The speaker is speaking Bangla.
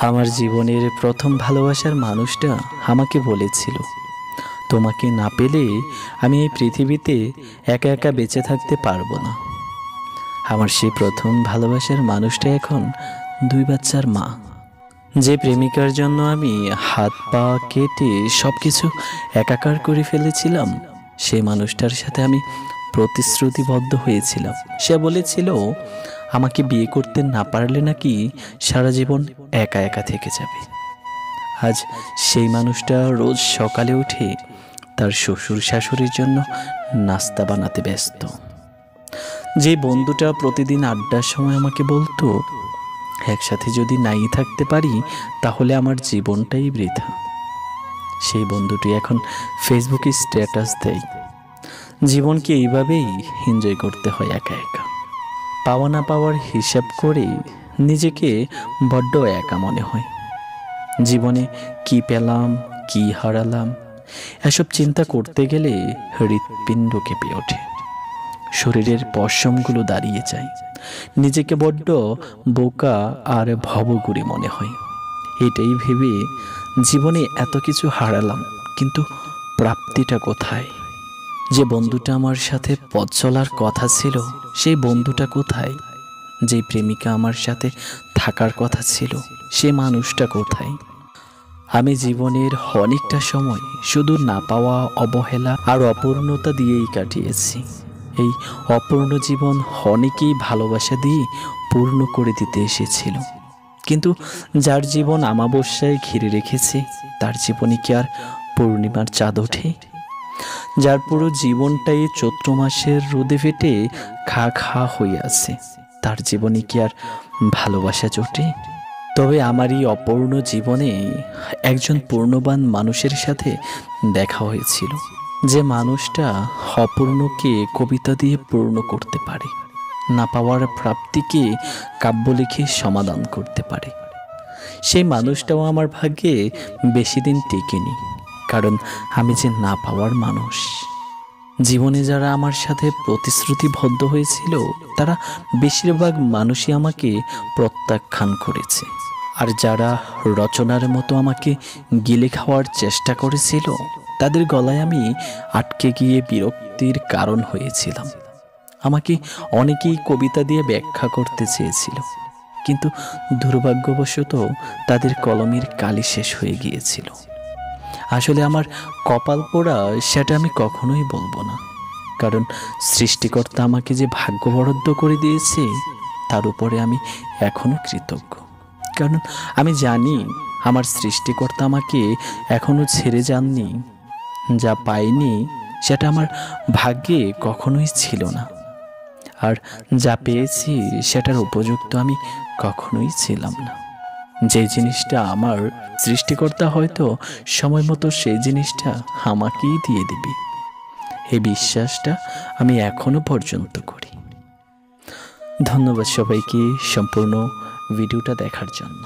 আমার জীবনের প্রথম ভালোবাসার মানুষটা আমাকে বলেছিল, তোমাকে না পেলে আমি এই পৃথিবীতে একা একা বেঁচে থাকতে পারবো না। আমার সেই প্রথম ভালোবাসার মানুষটা এখন 2 বাচ্চার মা। যে প্রেমিকার জন্য আমি হাত পা কেটে সব কিছু একাকার করে ফেলেছিলাম, সেই মানুষটার সাথে আমি প্রতিশ্রুতিবদ্ধ হয়েছিলাম। সে বলেছিল আমাকে বিয়ে করতে না পারলে নাকি সারা জীবন একা একা থেকে যাবে। আজ সেই মানুষটা রোজ সকালে উঠে তার শ্বশুর শাশুড়ির জন্য নাস্তা বানাতে ব্যস্ত। যে বন্ধুটা প্রতিদিন আড্ডার সময় আমাকে বলতো, একসাথে যদি নাই থাকতে পারি তাহলে আমার জীবনটাই বৃথা, সেই বন্ধুটি এখন ফেসবুকে স্ট্যাটাস দেয়, জীবনকে এইভাবেই এনজয় করতে হয় একা একা। পাওয়া না পাওয়ার হিসাব করে নিজেকে বড্ড একা মনে হয়। জীবনে কি পেলাম কি হারালাম এসব চিন্তা করতে গেলে হৃৎপিণ্ড কেঁপে ওঠে, শরীরের পশমগুলো দাঁড়িয়ে যায়, নিজেকে বড্ড বোকা আর ভবঘুরে মনে হয়। এটাই ভেবে জীবনে এত কিছু হারালাম, কিন্তু প্রাপ্তিটা কোথায়? যে বন্ধুটা আমার সাথে পথ চলার কথা ছিল সেই বন্ধুটা কোথায়? যে প্রেমিকা আমার সাথে থাকার কথা ছিল সে মানুষটা কোথায়? আমি জীবনের অনেকটা সময় শুধু না পাওয়া, অবহেলা আর অপূর্ণতা দিয়েই কাটিয়েছি। এই অপূর্ণ জীবন অনেকেই ভালোবাসা দিয়ে পূর্ণ করে দিতে এসেছিল, কিন্তু যার জীবন আমাবস্যায় ঘিরে রেখেছে তার জীবনে কি আর পূর্ণিমার চাঁদ ওঠে? যার পুরো জীবনটাই চৈত্র মাসের রোদে ফেটে খা খা হয়ে আছে, তার জীবনে কি আর ভালোবাসা জোটে? তবে আমার এই অপূর্ণ জীবনে একজন পূর্ণবান মানুষের সাথে দেখা হয়েছিল, যে মানুষটা অপূর্ণকে কবিতা দিয়ে পূর্ণ করতে পারে, না পাওয়ার প্রাপ্তিকে কাব্য লিখে সমাধান করতে পারে। সেই মানুষটাও আমার ভাগ্যে বেশি দিন টেকেনি, কারণ আমি যে না পাওয়ার মানুষ। জীবনে যারা আমার সাথে প্রতিশ্রুতিবদ্ধ হয়েছিল তারা বেশিরভাগ মানুষই আমাকে প্রত্যাখ্যান করেছে, আর যারা রচনার মতো আমাকে গিলে খাওয়ার চেষ্টা করেছিল তাদের গলায় আমি আটকে গিয়ে বিরক্তির কারণ হয়েছিলাম। আমাকে অনেকেই কবিতা দিয়ে ব্যাখ্যা করতে চেয়েছিল, কিন্তু দুর্ভাগ্যবশত তাদের কলমের কালি শেষ হয়ে গিয়েছিল। আসলে আমার কপাল পোড়া সেটা আমি কখনোই বলবো না, কারণ সৃষ্টিকর্তা আমাকে যে ভাগ্য বরাদ্দ করে দিয়েছে তার উপরে আমি এখনো কৃতজ্ঞ। কারণ আমি জানি আমার সৃষ্টিকর্তা আমাকে এখনো ছেড়ে যাননি। যা পাইনি সেটা আমার ভাগ্যে কখনোই ছিল না, আর যা পেয়েছি সেটার উপযুক্ত আমি কখনোই ছিলাম না। যে জিনিসটা আমার, সৃষ্টিকর্তা হয়তো সময় মতো সেই জিনিসটা আমাকেই দিয়ে দিবে, এই বিশ্বাসটা আমি এখনো পর্যন্ত করি। ধন্যবাদ সবাইকে সম্পূর্ণ ভিডিওটা দেখার জন্য।